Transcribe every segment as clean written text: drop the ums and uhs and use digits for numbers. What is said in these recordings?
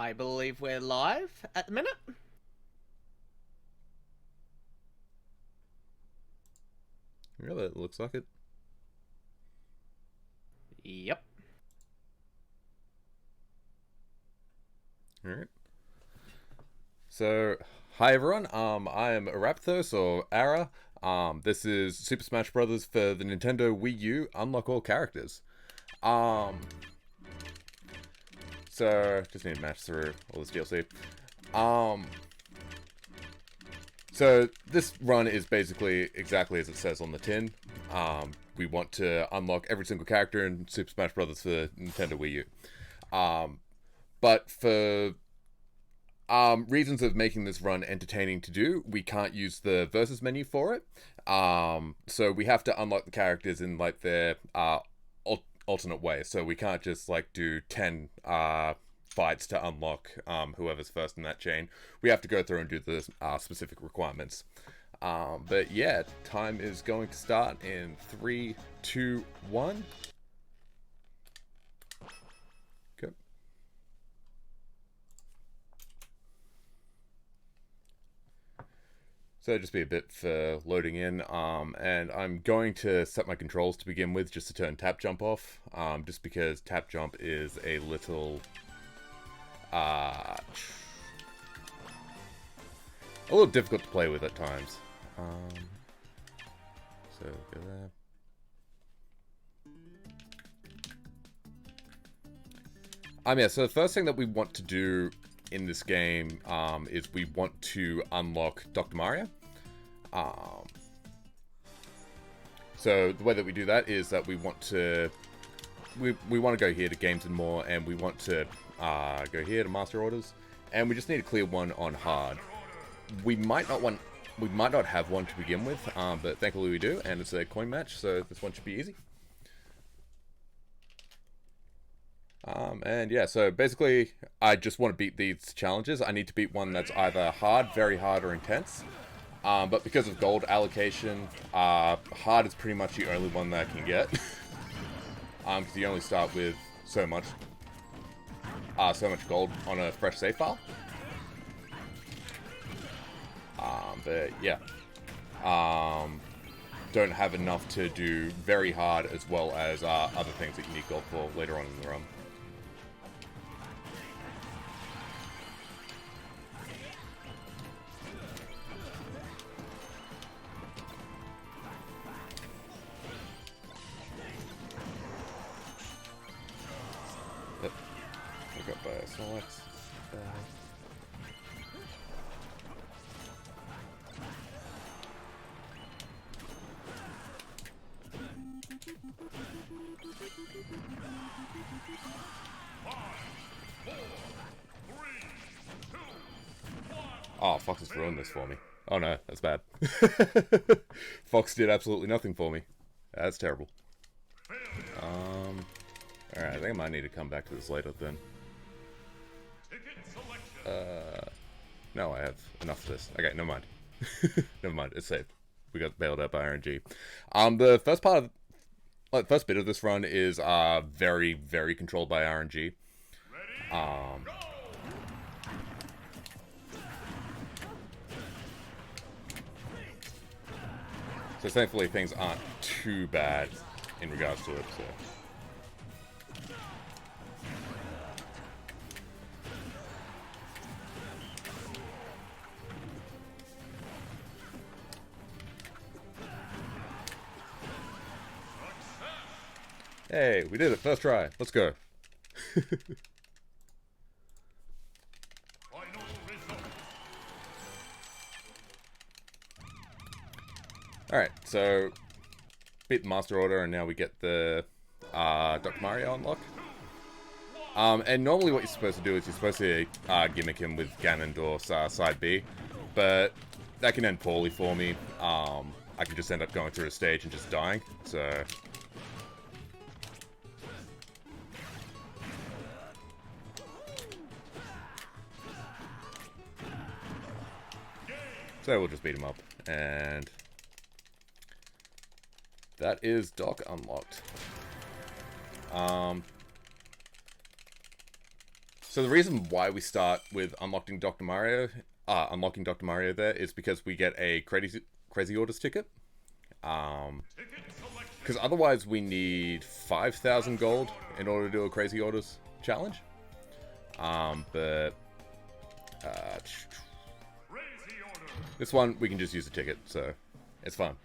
I believe we're live at the minute. Yeah, that looks like it. Yep. Alright. So, hi everyone, I am Arahpthos, or Ara. This is Super Smash Bros. For the Nintendo Wii U, unlock all characters. So, just need to match through all this DLC. So, this run is basically exactly as it says on the tin. We want to unlock every single character in Super Smash Bros. For Nintendo Wii U. But for reasons of making this run entertaining to do, we can't use the versus menu for it. So we have to unlock the characters in like their alternate way. So we can't just like do 10 fights to unlock whoever's first in that chain. We have to go through and do the specific requirements. But yeah, time is going to start in 3, 2, 1. Go. So just be a bit for loading in, and I'm going to set my controls to begin with just to turn tap jump off, just because tap jump is a little difficult to play with at times. So go there. Yeah, so the first thing that we want to do in this game is we want to unlock Dr. Mario. So the way that we do that is that we want to want to go here to Games and More, and we want to go here to Master Orders, and we just need to clear one on hard. We might not have one to begin with, but thankfully we do, and it's a coin match, so this one should be easy. And yeah, so basically, I just want to beat these challenges. I need to beat one that's either hard, very hard, or intense. But because of gold allocation, hard is pretty much the only one that I can get. Because you only start with so much gold on a fresh save file. But yeah, don't have enough to do very hard as well as other things that you need gold for later on in the run. Got by select. Oh, Fox has ruined this for me. Oh no, that's bad. Fox did absolutely nothing for me. That's terrible. Alright, I think I might need to come back to this later then. No, I have enough of this. Okay, never mind. Never mind, it's safe. We got bailed out by RNG. The first bit of this run is very, very controlled by RNG. So thankfully things aren't too bad in regards to it, so. Hey, we did it, first try. Let's go. Alright, so beat the Master Order, and now we get the Dr. Mario unlock. And normally what you're supposed to do is you're supposed to gimmick him with Ganondorf's side B, but that can end poorly for me. I can just end up going through a stage and just dying, so. So we'll just beat him up, and that is Doc unlocked. So the reason why we start with unlocking Dr. Mario there is because we get a crazy orders ticket. Because otherwise we need 5,000 gold in order to do a crazy orders challenge. But this one we can just use a ticket, so it's fun.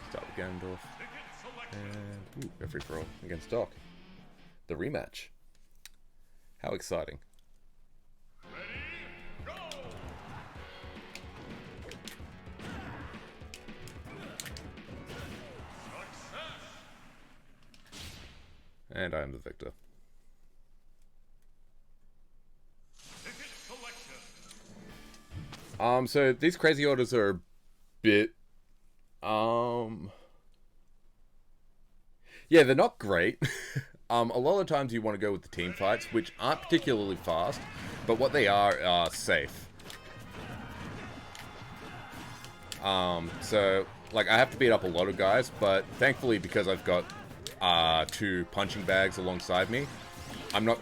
Start with Ganondorf. And go free for all against Doc. The rematch. How exciting. And I am the victor. So these crazy orders are a bit, yeah, they're not great. A lot of times you want to go with the team fights, which aren't particularly fast, but what they are safe. So, like, I have to beat up a lot of guys, but thankfully, because I've got 2 punching bags alongside me, I'm not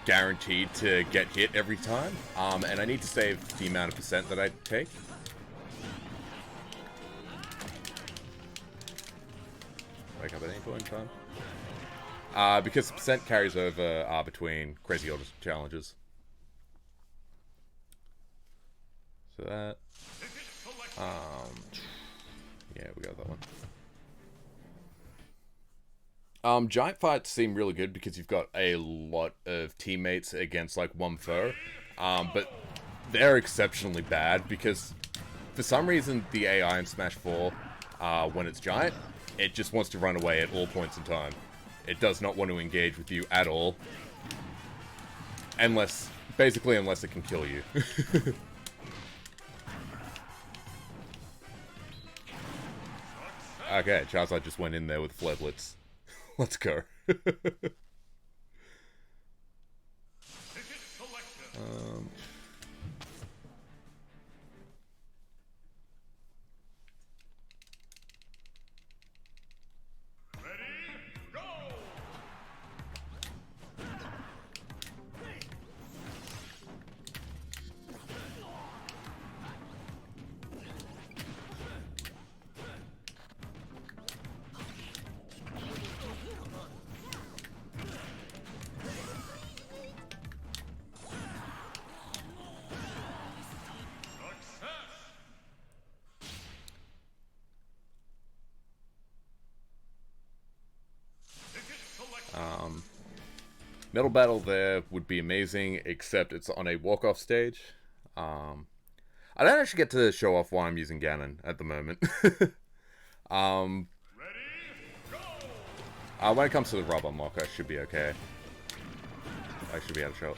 guaranteed to get hit every time, and I need to save the amount of percent that I take. Wake up at any point in time. Because the percent carries over between crazy orders challenges. So that. Yeah, we got that one. Giant fights seem really good because you've got a lot of teammates against like one foe. But they're exceptionally bad because for some reason the AI in Smash 4, when it's giant, it just wants to run away at all points in time. It does not want to engage with you at all. Unless it can kill you. Okay, Charizard just went in there with Flare Blitz. Let's go. Metal Battle there would be amazing, except it's on a walk-off stage. I don't actually get to show off why I'm using Ganon at the moment. When it comes to the rub unlock, I should be okay. I should be able to show it.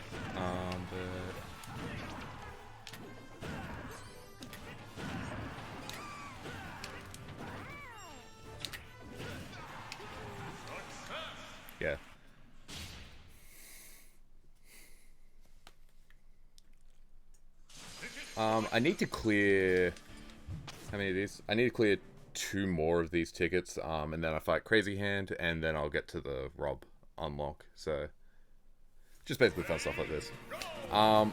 Yeah. I need to clear... How many of these? I need to clear 2 more of these tickets, and then I fight Crazy Hand, and then I'll get to the Rob unlock. So, just basically fun stuff like this. I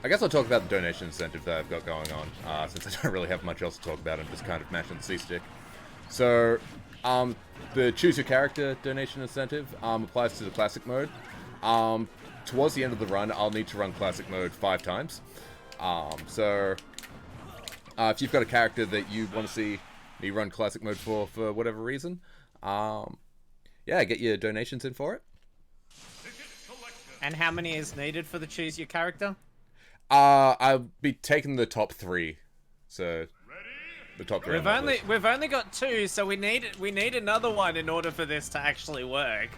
guess I'll talk about the donation incentive that I've got going on, since I don't really have much else to talk about. I'm just kind of mashing the C-stick. So, the Choose Your Character donation incentive applies to the Classic mode. Towards the end of the run, I'll need to run Classic mode 5 times. If you've got a character that you want to see me run Classic mode for whatever reason, yeah, get your donations in for it. And how many is needed for the Choose Your Character? I'll be taking the top 3. So the top 3. We've only got 2, so we need another one in order for this to actually work.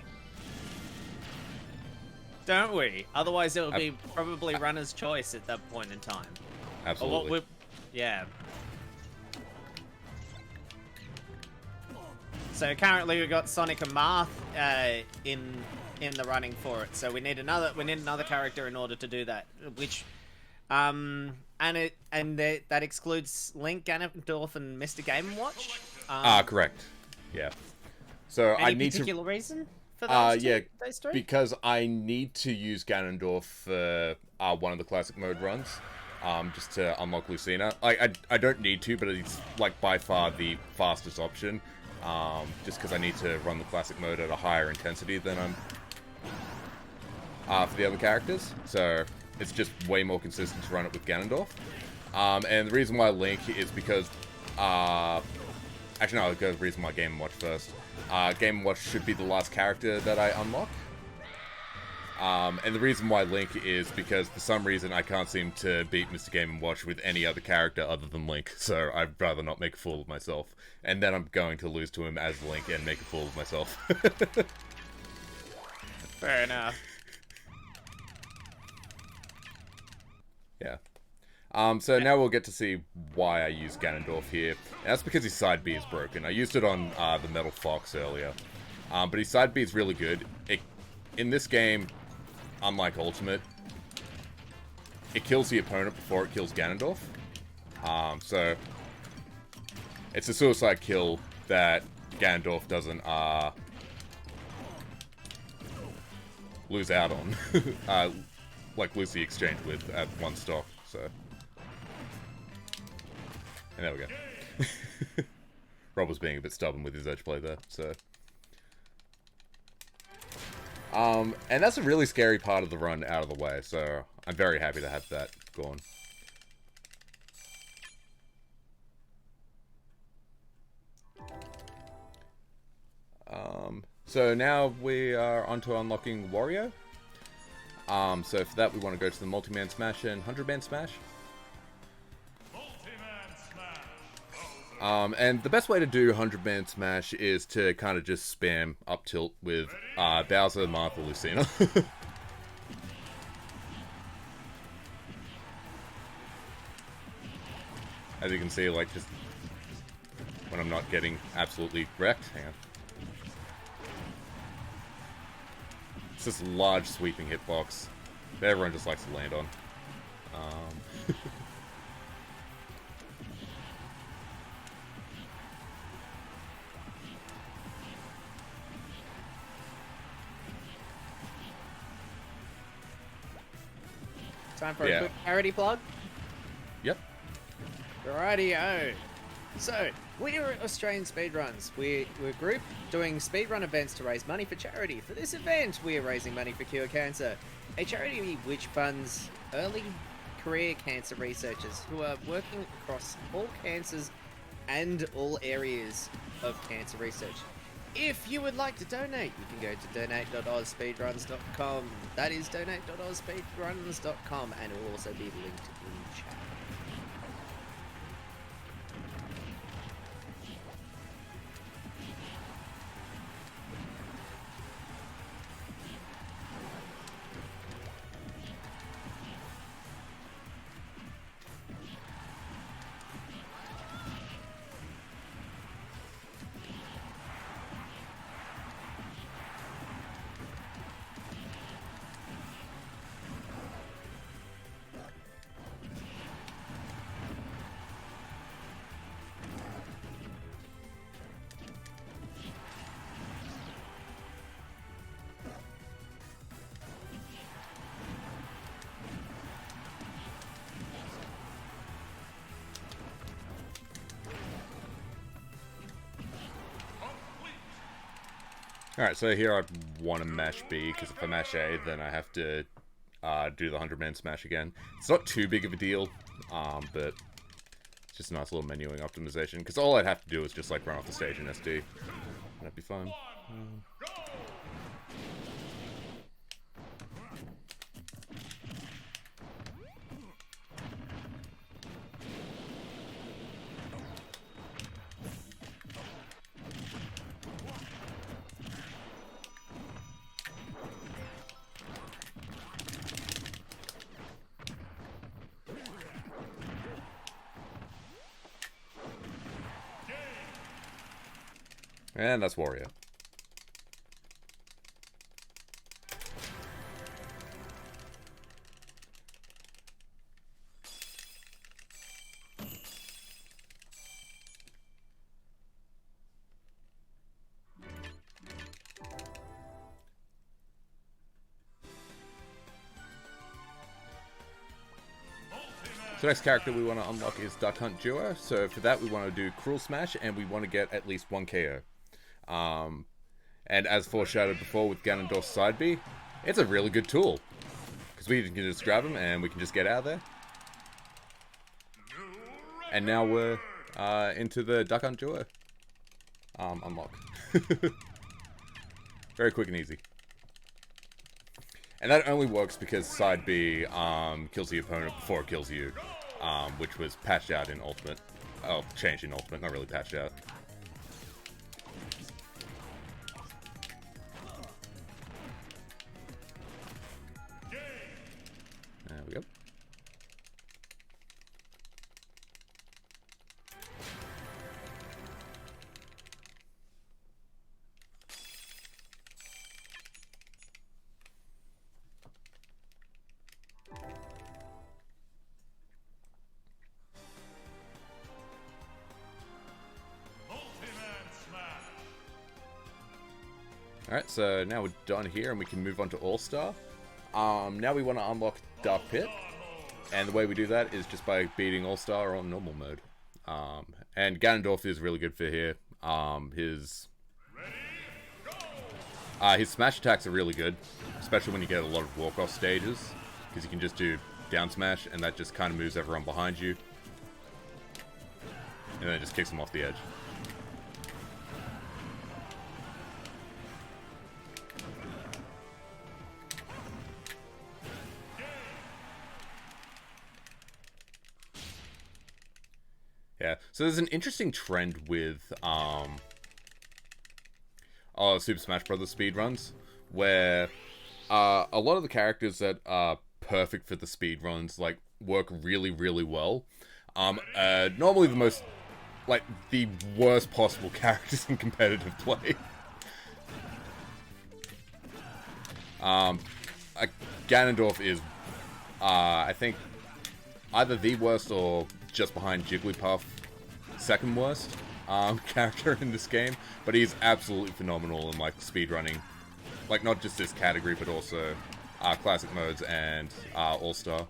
Don't we? Otherwise, it will be probably runner's choice at that point in time. Absolutely. Yeah. So currently we've got Sonic and Marth in the running for it. So we need another character in order to do that. Which, that excludes Link, Ganondorf, and Mr. Game & Watch. Correct. Yeah. So Any I need particular reason for yeah, those three? because I need to use Ganondorf for one of the classic mode runs, just to unlock Lucina. I don't need to, but it's like by far the fastest option, just because I need to run the classic mode at a higher intensity than I'm for the other characters. So it's just way more consistent to run it with Ganondorf. And the reason why Link is because actually, no, I'll go with the reason why Game & Watch first. Game & Watch should be the last character that I unlock. And the reason why Link is because, for some reason, I can't seem to beat Mr. Game & Watch with any other character other than Link, so I'd rather not make a fool of myself. And then I'm going to lose to him as Link and make a fool of myself. Fair enough. Yeah. So now we'll get to see why I use Ganondorf here. And that's because his side B is broken. I used it on the Metal Fox earlier. But his side B is really good. In this game, unlike Ultimate, it kills the opponent before it kills Ganondorf. So it's a suicide kill that Ganondorf doesn't lose out on. Like Lucy exchanged with at one stock, so. And there we go. Rob was being a bit stubborn with his edge play there, so. And that's a really scary part of the run out of the way, so I'm very happy to have that gone. So now we are onto unlocking Wario. So for that we want to go to the multi-man smash and 100-man smash. And the best way to do 100-man smash is to kind of just spam up tilt with Bowser, Martha, Lucina. As you can see, like, just when I'm not getting absolutely wrecked. Hang on. It's this large sweeping hitbox that everyone just likes to land on. Time for a quick parody plug. Yep. Rightio. So, we're at Australian Speedruns. We're a group doing speedrun events to raise money for charity. For this event, we are raising money for Cure Cancer, a charity which funds early career cancer researchers who are working across all cancers and all areas of cancer research. If you would like to donate, you can go to donate.AusSpeedruns.com. That is donate.AusSpeedruns.com, and it will also be linked in chat. Alright, so here I'd want to mash B, because if I mash A, then I have to do the 100-man smash again. It's not too big of a deal, but it's just a nice little menuing optimization, because all I'd have to do is just like run off the stage in SD. That'd be fine. And that's Wario. The next character we want to unlock is Duck Hunt Duo. So for that, we want to do Cruel Smash, and we want to get at least 1 KO. And as foreshadowed before with Ganondorf's side B, it's a really good tool. Because we can just grab him, and we can just get out of there. And now we're into the Duck Hunt Duo unlock. Very quick and easy. And that only works because side B kills the opponent before it kills you, which was patched out in Ultimate. Oh, changed in Ultimate, not really patched out. There we go. Alright, so now we're done here and we can move on to All-Star. Now we want to unlock Dark Pit. And the way we do that is just by beating All-Star on normal mode. And Ganondorf is really good for here. His smash attacks are really good. Especially when you get a lot of walk-off stages. Because you can just do down smash and that just kind of moves everyone behind you. And then it just kicks them off the edge. Yeah, so there's an interesting trend with Super Smash Bros. Speedruns, where a lot of the characters that are perfect for the speedruns, like, work really, really well. Normally the worst possible characters in competitive play. Ganondorf is, I think, either the worst or just behind Jigglypuff, second worst character in this game, but he's absolutely phenomenal in like speedrunning, like not just this category but also classic modes and All-Star.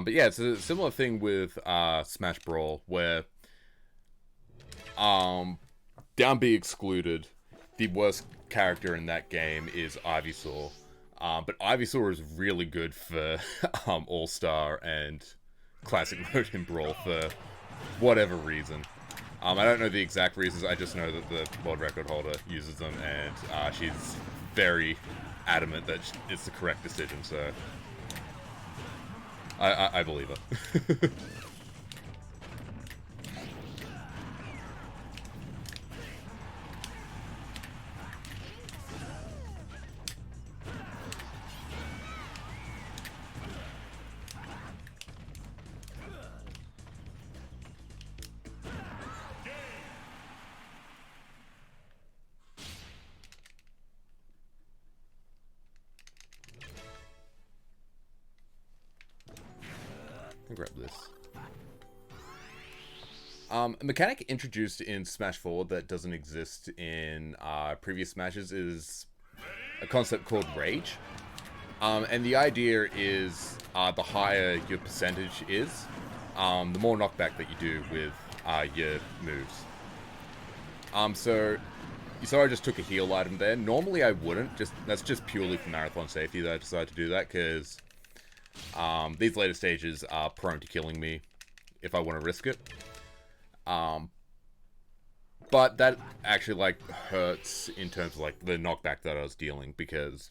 But yeah, it's a similar thing with Smash Brawl, where down B excluded, the worst character in that game is Ivysaur. But Ivysaur is really good for All-Star and Classic Mode in Brawl for whatever reason. I don't know the exact reasons, I just know that the world record holder uses them, and she's very adamant that it's the correct decision, so I believe her. Grab this. A mechanic introduced in Smash 4 that doesn't exist in previous Smashes is a concept called Rage. And the idea is the higher your percentage is, the more knockback that you do with your moves. So you saw I just took a heal item there. Normally I wouldn't. That's just purely for marathon safety that I decided to do that, because these later stages are prone to killing me if I want to risk it. But that actually, like, hurts in terms of, like, the knockback that I was dealing, because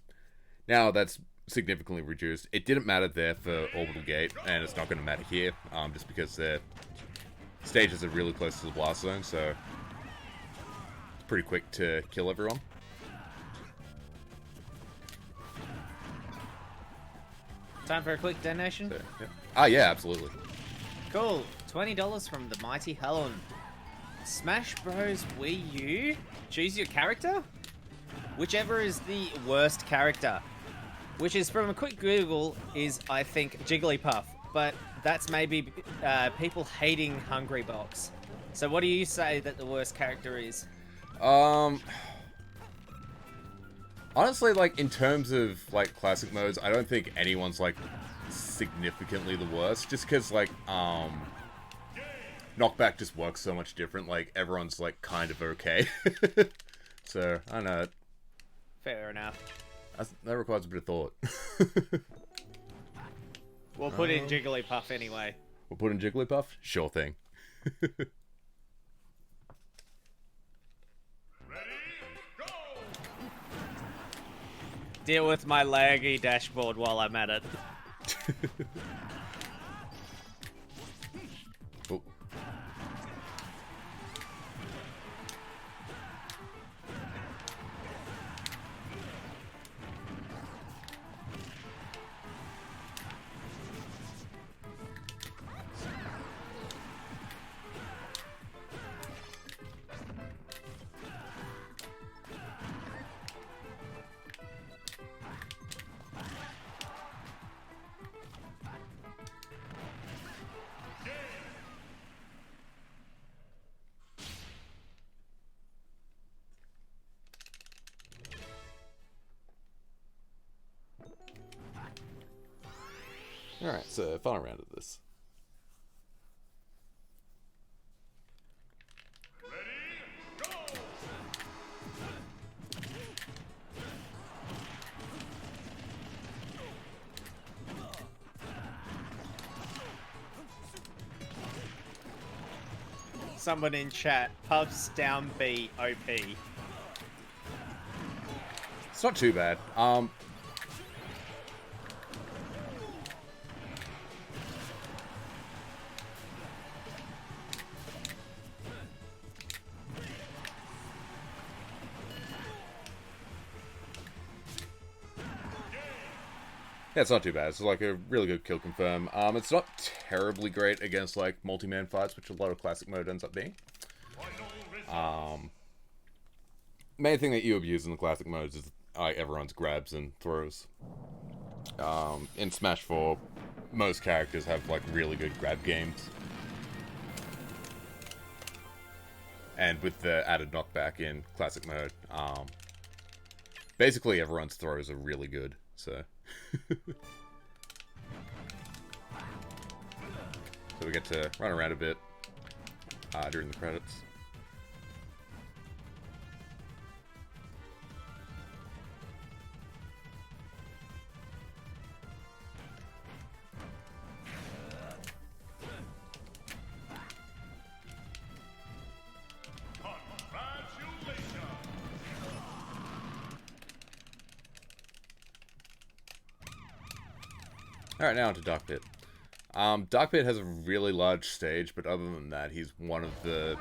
now that's significantly reduced. It didn't matter there for Orbital Gate, and it's not going to matter here, just because their stages are really close to the blast zone, so it's pretty quick to kill everyone. Time for a quick donation? So, yeah. Yeah, absolutely. Cool. $20 from the mighty Helen. Smash Bros. Wii U. Choose your character? Whichever is the worst character. Which is, from a quick Google, is, I think, Jigglypuff. But that's maybe people hating Hungrybox. So what do you say that the worst character is? Honestly, like, in terms of, like, classic modes, I don't think anyone's, like, significantly the worst. Just because, like, Knockback just works so much different. Like, everyone's, like, kind of okay. So, I don't know. Fair enough. That requires a bit of thought. We'll put in Jigglypuff anyway. We'll put in Jigglypuff? Sure thing. Deal with my laggy dashboard while I'm at it. Oh. Alright, so final round of this. Someone in chat, Puffs down B, OP. It's not too bad. Yeah, it's not too bad. It's like a really good kill confirm. It's not terribly great against like multi-man fights, which a lot of classic mode ends up being. Main thing that you abuse in the classic modes is like everyone's grabs and throws. In Smash 4, most characters have like really good grab games. And with the added knockback in classic mode, basically everyone's throws are really good, so. So we get to run around a bit during the credits. Alright, now on to Dark Pit. Dark Pit has a really large stage, but other than that, he's one of the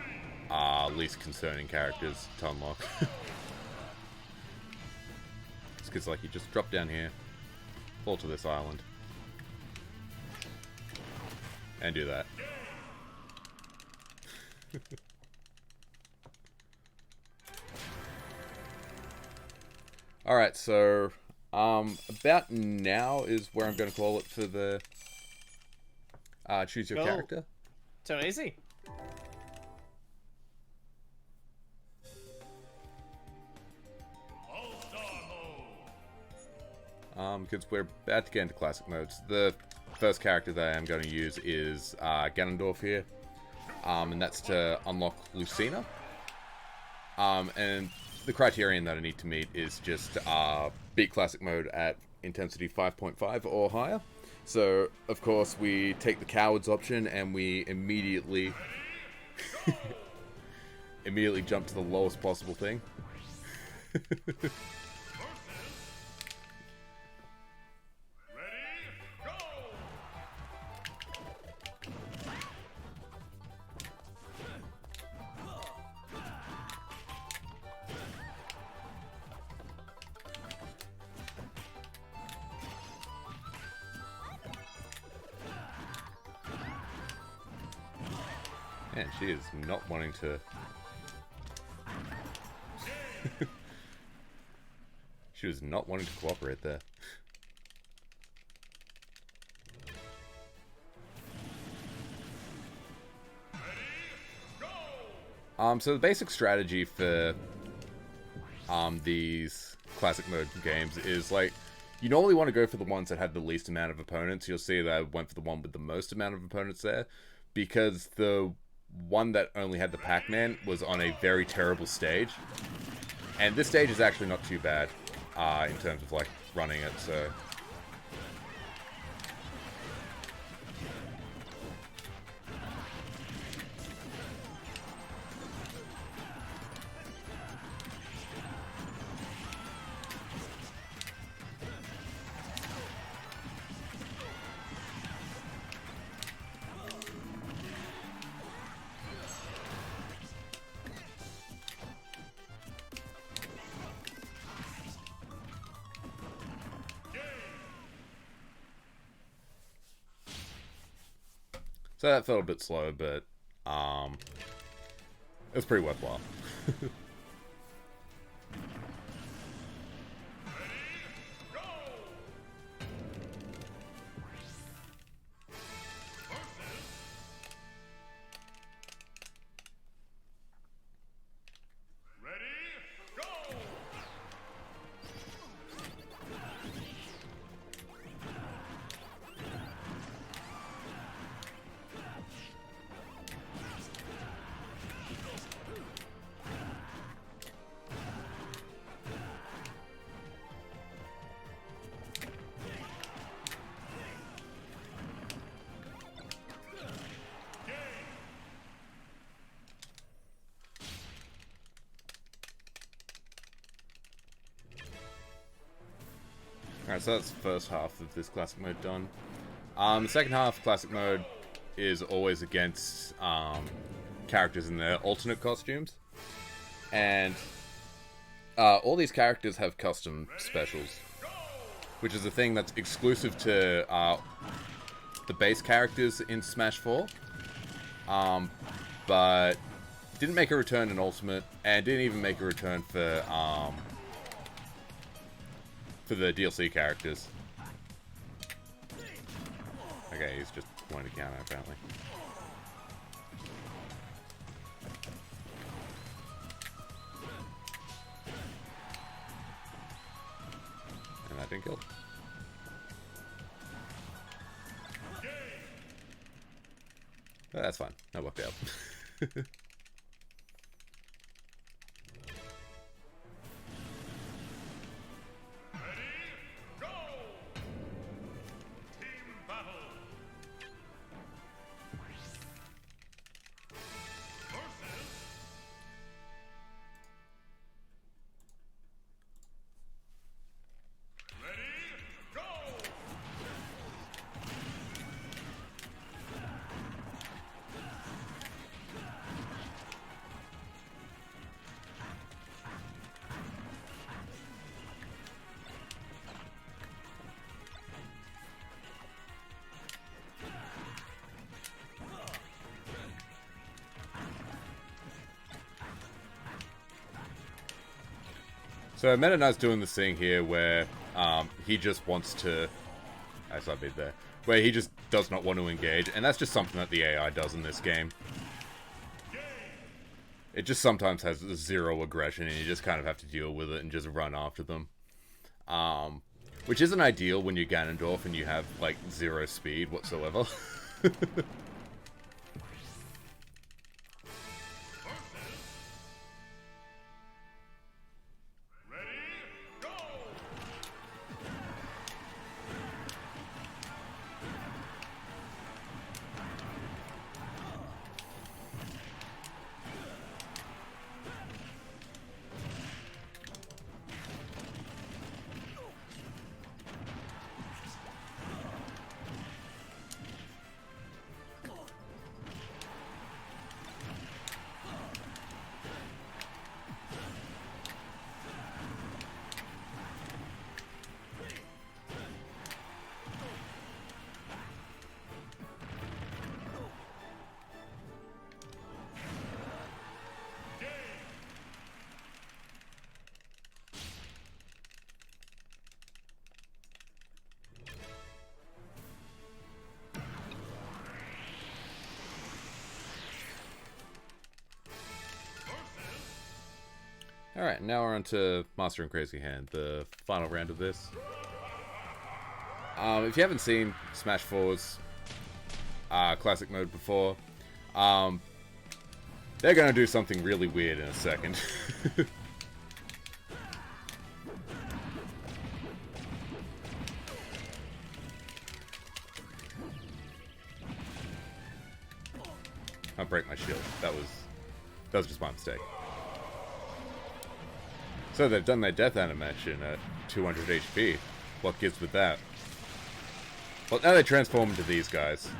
least concerning characters to unlock. It's because, like, you just drop down here, fall to this island, and do that. Alright, so about now is where I'm going to call it for the choose your character. Too easy. Because we're about to get into classic modes. The first character that I'm going to use is Ganondorf here, and that's to unlock Lucina. And the criterion that I need to meet is just beat classic mode at intensity 5.5 or higher. So, of course, we take the cowards option and we immediately jump to the lowest possible thing. Man, she is not wanting to... She was not wanting to cooperate there. So the basic strategy for these classic mode games is like you normally want to go for the ones that have the least amount of opponents. You'll see that I went for the one with the most amount of opponents there because the one that only had the Pac-Man was on a very terrible stage. And this stage is actually not too bad in terms of like running it, so... So that felt a bit slow, but it was pretty worthwhile. Alright, so that's the first half of this classic mode done. The second half, classic mode, is always against characters in their alternate costumes. And all these characters have custom specials, which is a thing that's exclusive to the base characters in Smash 4. But didn't make a return in Ultimate, and didn't even make a return for the DLC characters. Okay, he's just wanting to counter, apparently. And that didn't kill. But that's fine. That worked out. So Meta Knight's doing this thing here where he just wants to... I saw a bit there. Where he just does not want to engage, and that's just something that the AI does in this game. It just sometimes has zero aggression, and you just kind of have to deal with it and just run after them. Which isn't ideal when you're Ganondorf and you have, like, zero speed whatsoever. Alright, now we're on to Master and Crazy Hand, the final round of this. If you haven't seen Smash 4's classic mode before, they're gonna do something really weird in a second. I'll break my shield. That was just my mistake. So they've done their death animation at 200 HP. What gives with that? Well, now they transform into these guys.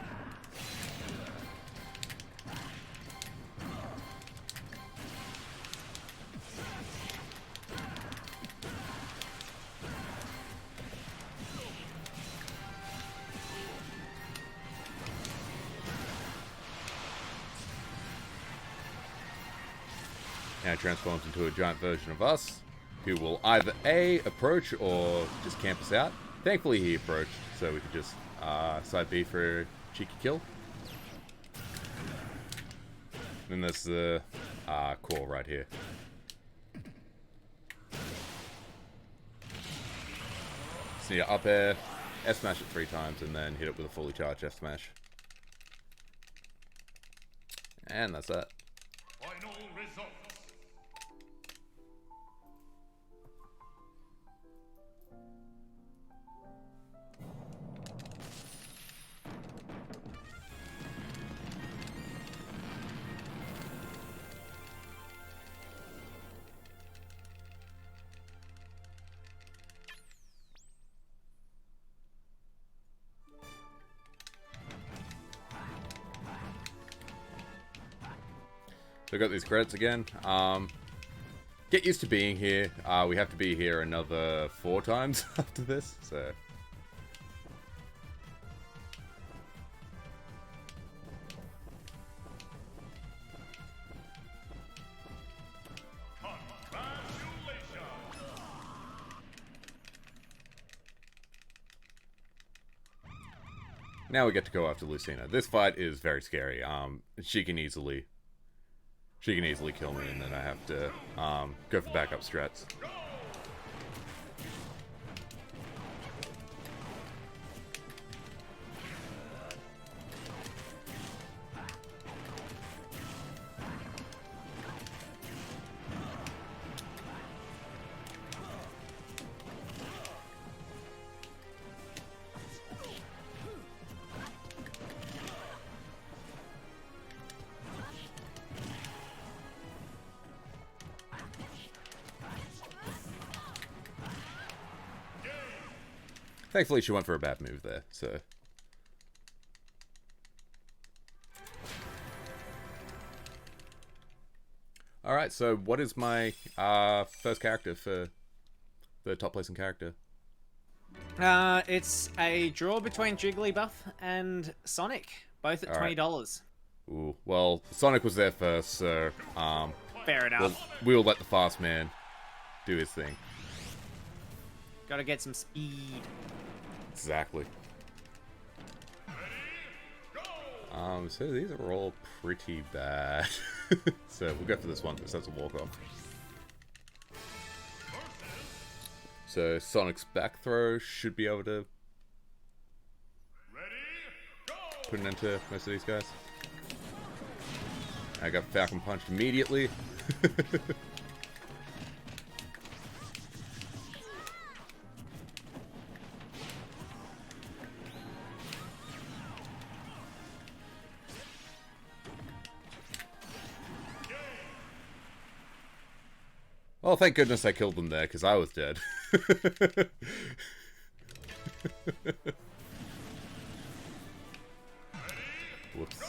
Now it transforms into a giant version of us, who will either A, approach, or just camp us out. Thankfully he approached, so we could just side B for a cheeky kill. Then there's the core right here. So you up air, F smash it 3 times, and then hit it with a fully charged F smash. And that's that. Final results. So I got these credits again. Get used to being here. We have to be here another 4 times after this, so. Now we get to go after Lucina. This fight is very scary. She can easily kill me, and then I have to go for backup strats. Thankfully, she went for a bad move there, so. Alright, so what is my first character for the top placing character? It's a draw between Jigglypuff and Sonic, both at $20. Ooh, well, Sonic was there first, so Fair enough. we'll let the fast man do his thing. Gotta get some speed. Exactly. So these are all pretty bad. So we'll go for this one because that's a walk-off. So Sonic's back throw should be able to put an end to most of these guys. I got Falcon punched immediately. Well, thank goodness I killed them there, because I was dead. Whoops.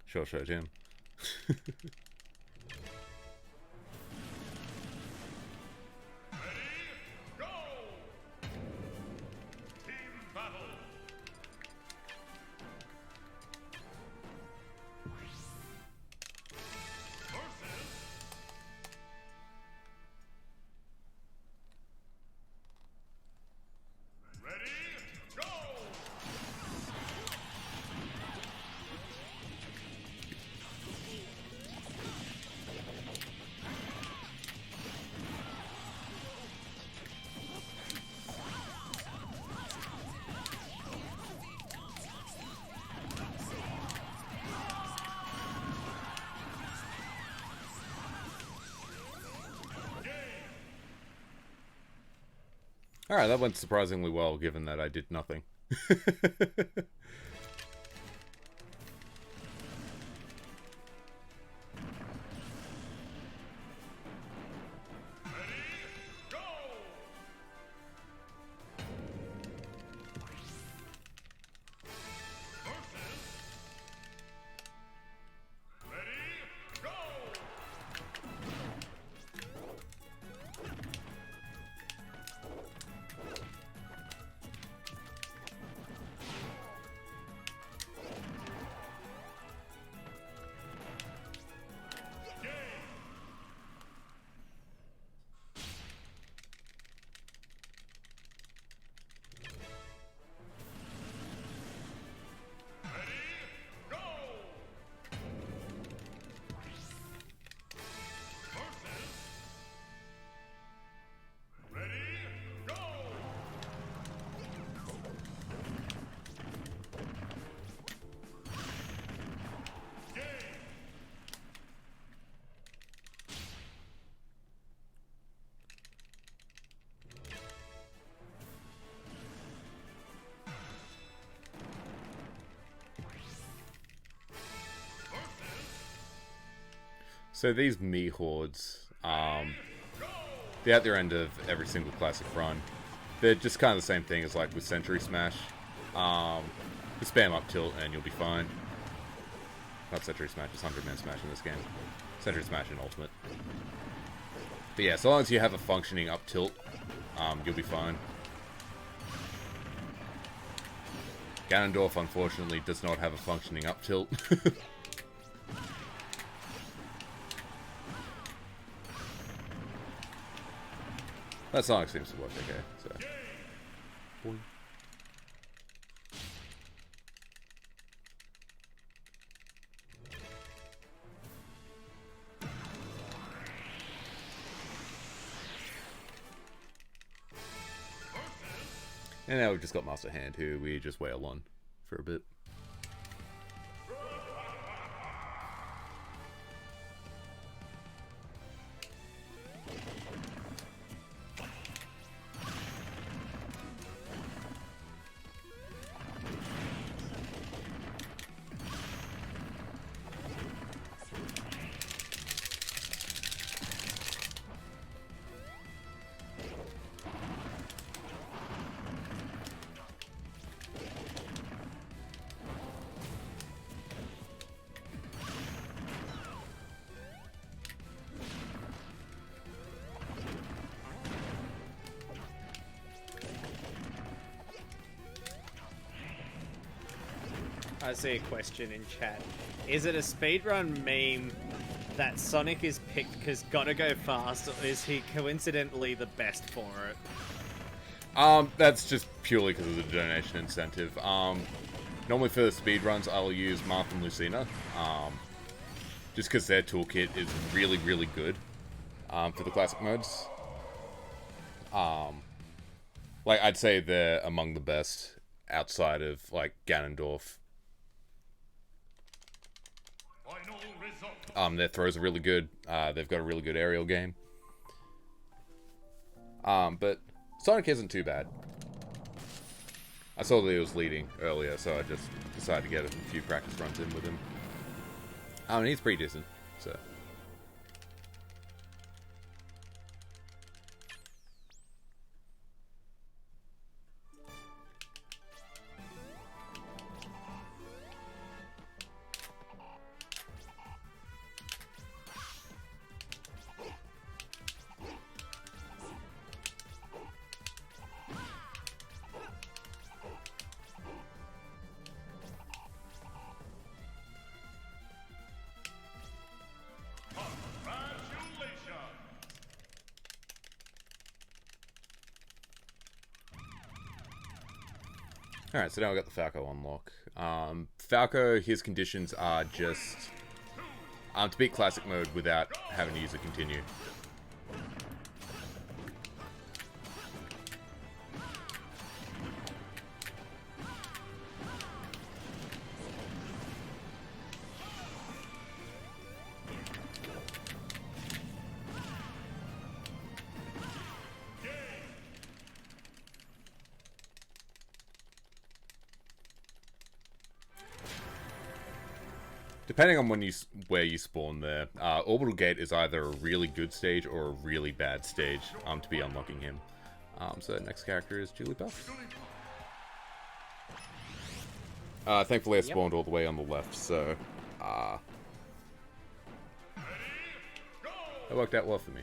Sure showed him. Alright, that went surprisingly well, given that I did nothing. So these me hordes, they're at the end of every single classic run. They're just kind of the same thing as like with Century Smash. Just spam up tilt and you'll be fine. Not Century Smash, it's 100-man Smash in this game. Century Smash in Ultimate. But yeah, so long as you have a functioning up tilt, you'll be fine. Ganondorf, unfortunately, does not have a functioning up tilt. That Sonic seems to work okay, so. Boing. And now we've just got Master Hand, who we just wail on for a bit. I see a question in chat. Is it a speedrun meme that Sonic is picked because gotta go fast, or is he coincidentally the best for it? That's just purely because of the donation incentive. Normally for the speedruns, I'll use Marth and Lucina. Just because their toolkit is really, really good. For the classic modes. Like, I'd say they're among the best outside of, like, Ganondorf. Their throws are really good. They've got a really good aerial game. But Sonic isn't too bad. I saw that he was leading earlier, so I just decided to get a few practice runs in with him. And he's pretty decent, so. Alright, so now we got the Falco unlock. Falco, his conditions are just to beat classic mode without having to use a continue. depending on where you spawn there, Orbital Gate is either a really good stage or a really bad stage to be unlocking him. So next character is Jigglypuff. Thankfully I spawned all the way on the left, so it worked out well for me.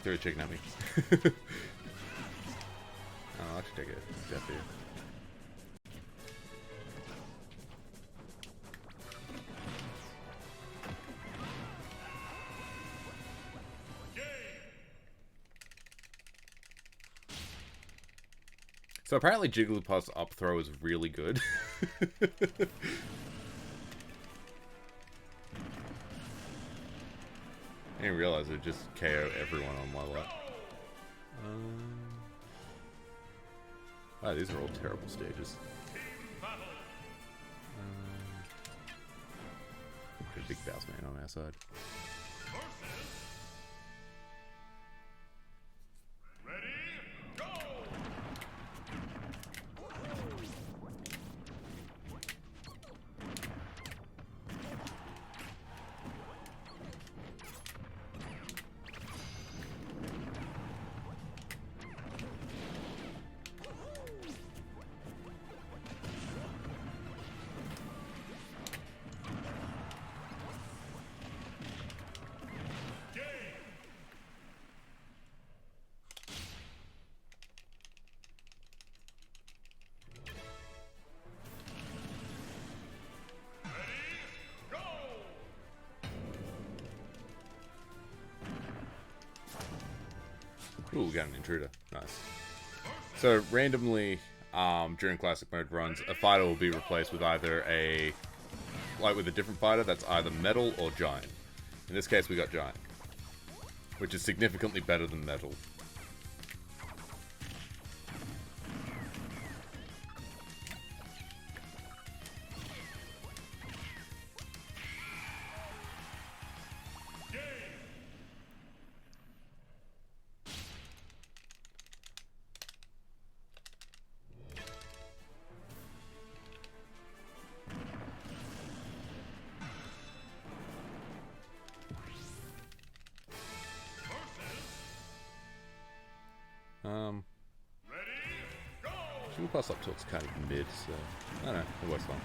Threw a chicken at me. I'll actually take a step here. So apparently Jigglypuff's up throw is really good. I didn't realize it just KO everyone on my left. Wow, these are all terrible stages. Got a big boss man on our side. Ooh, we got an intruder. Nice. So randomly, during classic mode runs, a fighter will be replaced with either with a different fighter that's either metal or giant. In this case, we got giant, which is significantly better than metal. Jigglypuff's up tilt's kind of mid, so I don't know, it was fun.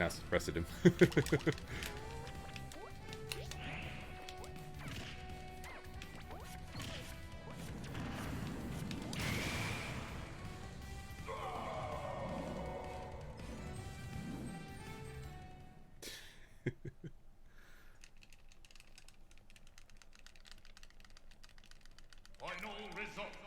Knast rested him. Final results.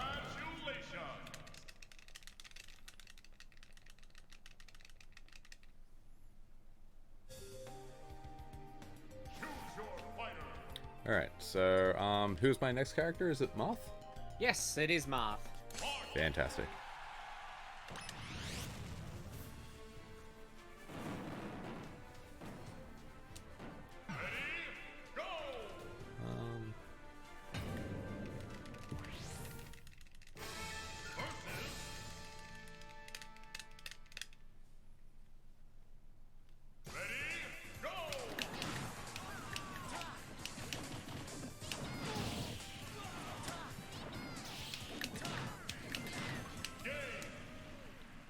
Congratulations! Choose your fighter. Alright, so, who's my next character? Is it Moth? Yes, it is Marth. Fantastic. Go! Um, Ready? Go!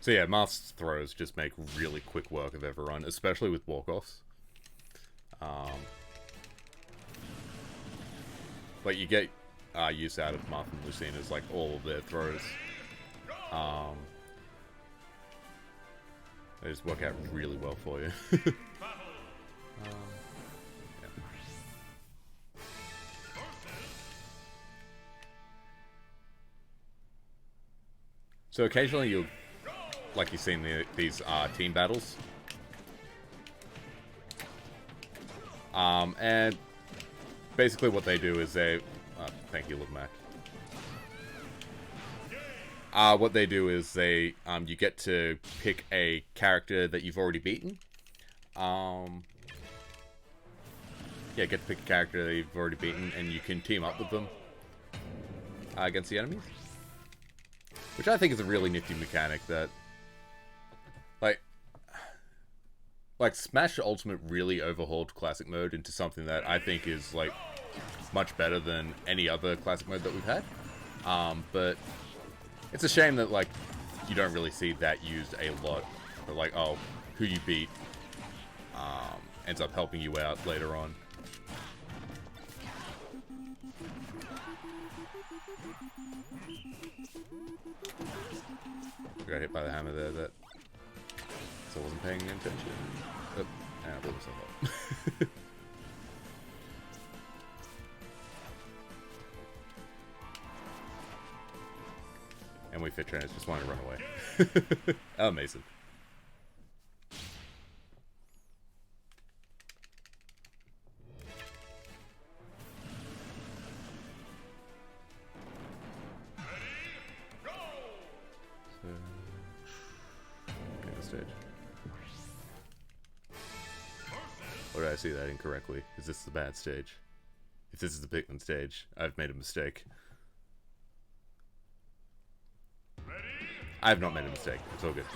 so yeah, Moth's throws just make really quick work of everyone, especially with walk-offs. Like, you get use out of Moth and Lucina's, like, all of their throws. They just work out really well for you. Yeah. So occasionally you'll, like you've seen these team battles. And basically what they do is they... thank you, Little Mac. What they do is they... you get to pick a character that you've already beaten. Yeah, get to pick a character that you've already beaten, and you can team up with them against the enemies. Which I think is a really nifty mechanic that... Like, Smash Ultimate really overhauled Classic Mode into something that I think is, like, much better than any other Classic Mode that we've had. But it's a shame that, like, you don't really see that used a lot. But, like, oh, who you beat ends up helping you out later on. I got hit by the hammer there, that... So I wasn't paying attention. Oh, and I blew myself up. And we fit trainers just wanted to run away. Amazing. Stage. Or did I see that incorrectly? Is this the bad stage? If this is the Pikmin stage, I've made a mistake. I have not made a mistake. It's all good.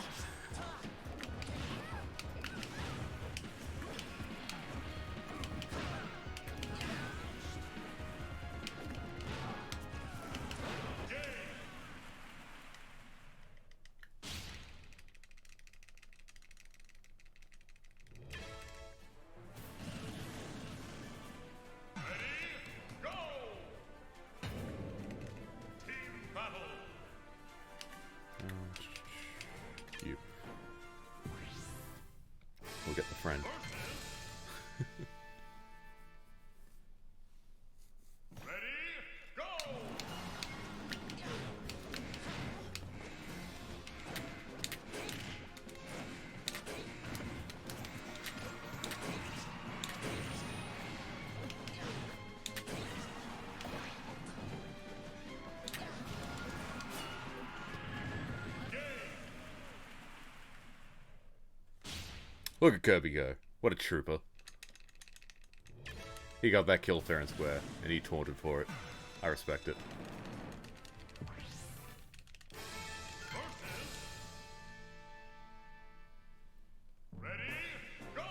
Look at Kirby go. What a trooper. He got that kill fair and square, and he taunted for it. I respect it. Ready, go!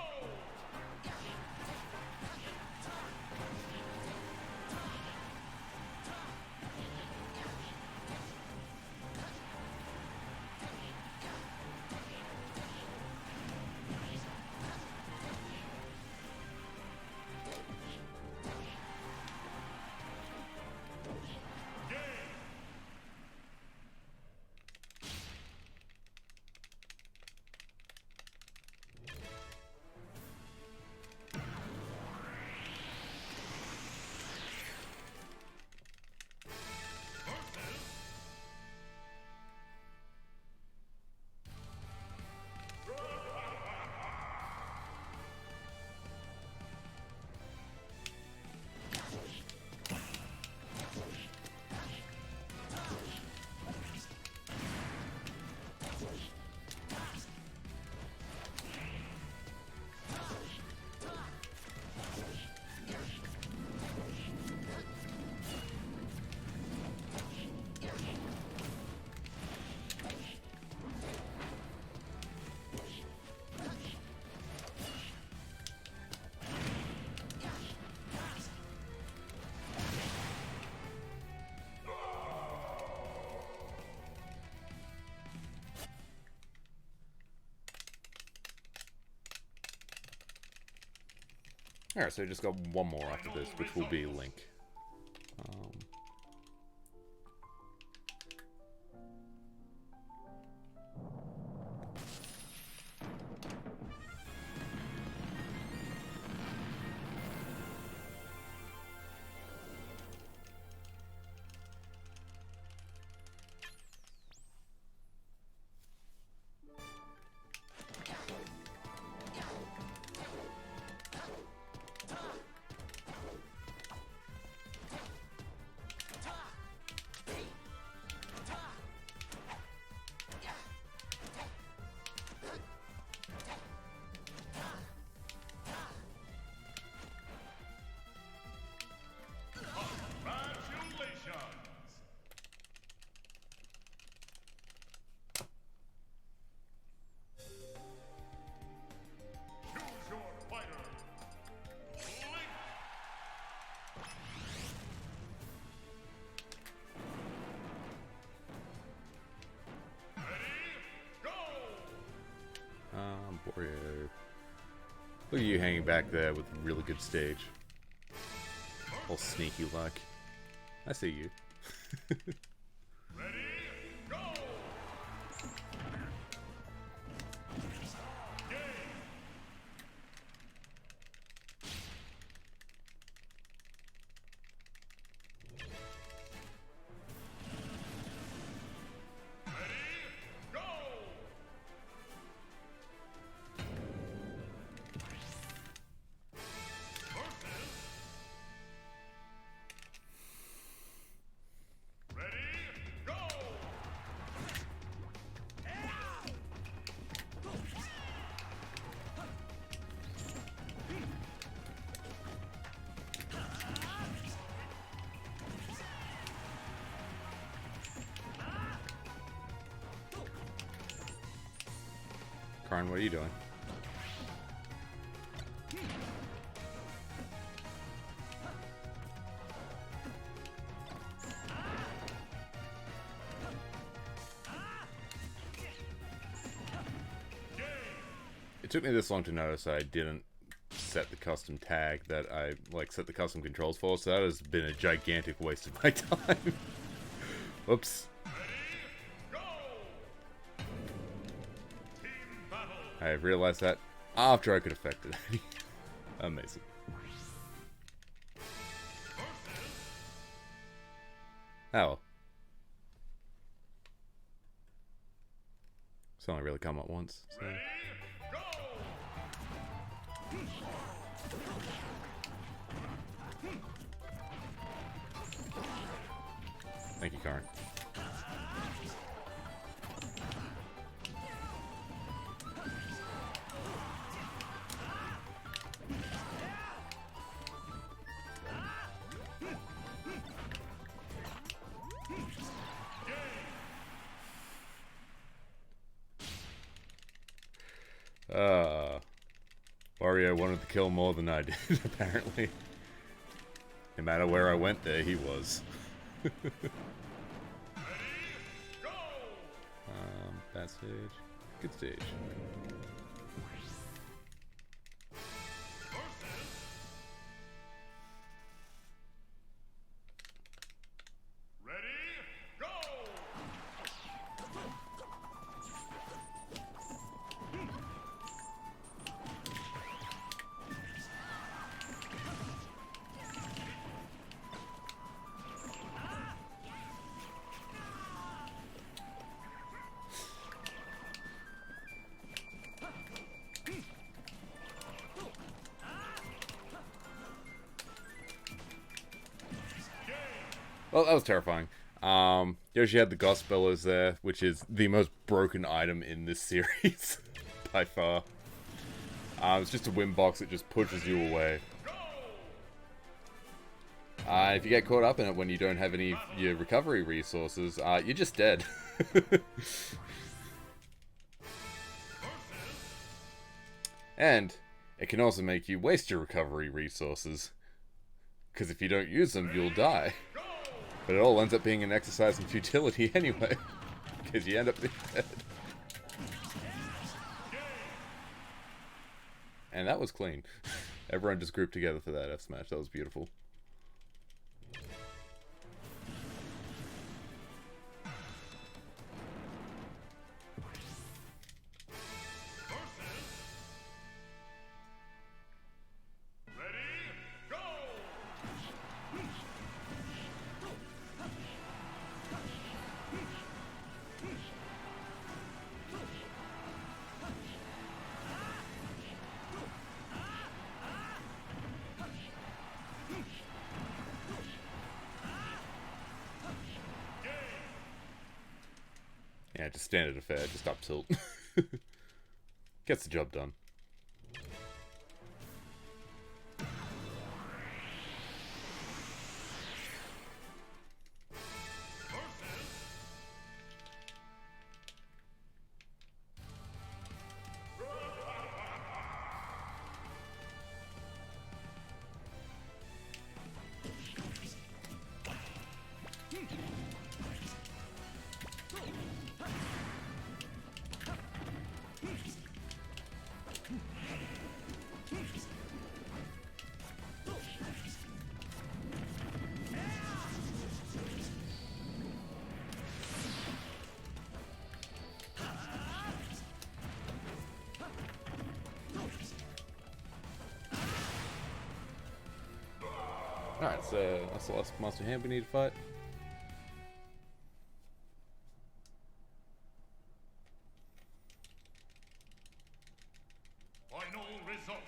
Alright, so we just got one more after this, which will be Link. Wario. Look at you hanging back there with a really good stage. All sneaky like. I see you. Ready, go! Game! Ready, go! Ready, go! Karn, what are you doing? It took me this long to notice I didn't set the custom tag that I set the custom controls for, so that has been a gigantic waste of my time. Whoops. Go! Team battle! I realized that after I could affect it. Amazing. Oh. It's only really come up once, so. Ready, go! Thank you, Karn. Wario wanted to kill more than I did, apparently. No matter where I went, there he was. Bad stage. Good stage. Ready, go! Well, that was terrifying. Yoshi had the Gospelers there, which is the most broken item in this series, by far. It's just a win box that just pushes you away. If you get caught up in it when you don't have any of your recovery resources, you're just dead. And it can also make you waste your recovery resources. Because if you don't use them, you'll die. But it all ends up being an exercise in futility anyway. Because you end up being dead. And that was clean. Everyone just grouped together for that F smash. That was beautiful. Yeah, just standard affair, just up tilt. Gets the job done. Alright, so that's the last monster hand we need to fight. Final results.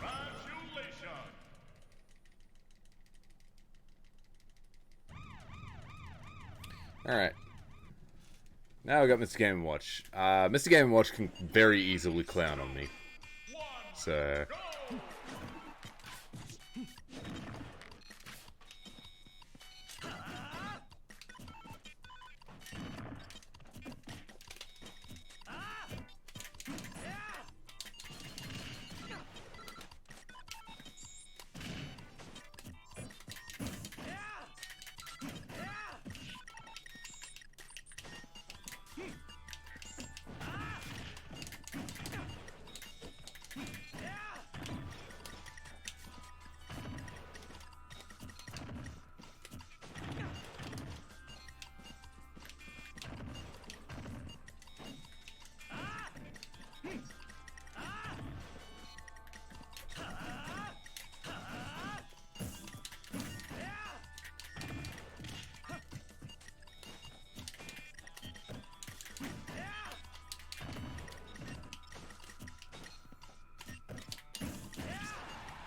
Congratulations. Alright. Now we got Mr. Game & Watch. Mr. Game & Watch can very easily clown on me. So...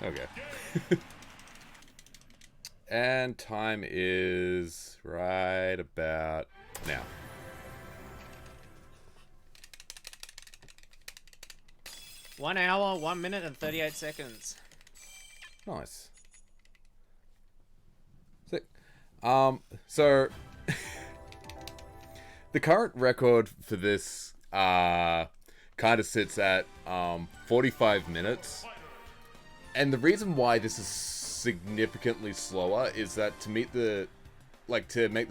Okay. And time is right about now. One hour, 1 minute, and 38 seconds. Nice. Sick. So the current record for this kind of sits at 45 minutes. And the reason why this is significantly slower is that to make the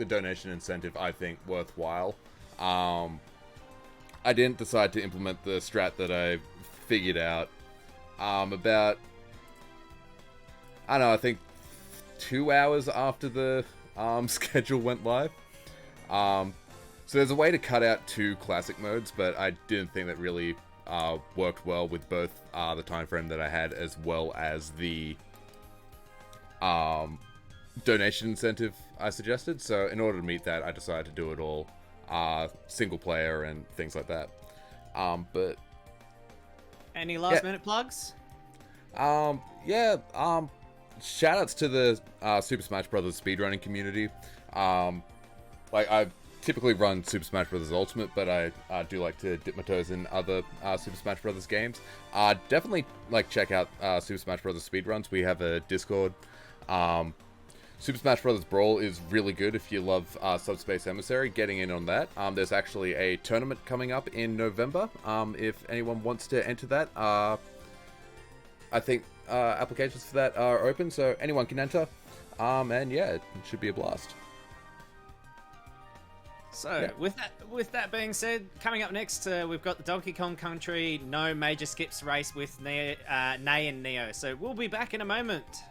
donation incentive, I think, worthwhile, I didn't decide to implement the strat that I figured out about, I don't know, I think 2 hours after the schedule went live. So there's a way to cut out 2 classic modes, but I didn't think that really worked well with both the time frame that I had as well as the donation incentive I suggested. So in order to meet that, I decided to do it all single player and things like that. But any last minute plugs? Yeah. Shout outs to the Super Smash Bros. Speedrunning community. Like, I typically run Super Smash Bros. Ultimate, but I do like to dip my toes in other Super Smash Bros. Games. Definitely check out Super Smash Bros. Speedruns. We have a Discord. Super Smash Bros. Brawl is really good if you love Subspace Emissary. Getting in on that. There's actually a tournament coming up in November. If anyone wants to enter that, I think applications for that are open, so anyone can enter. And yeah, it should be a blast. So, Yeah. with that being said, coming up next, we've got the Donkey Kong Country No Major Skips race with Nay and Neo. So we'll be back in a moment.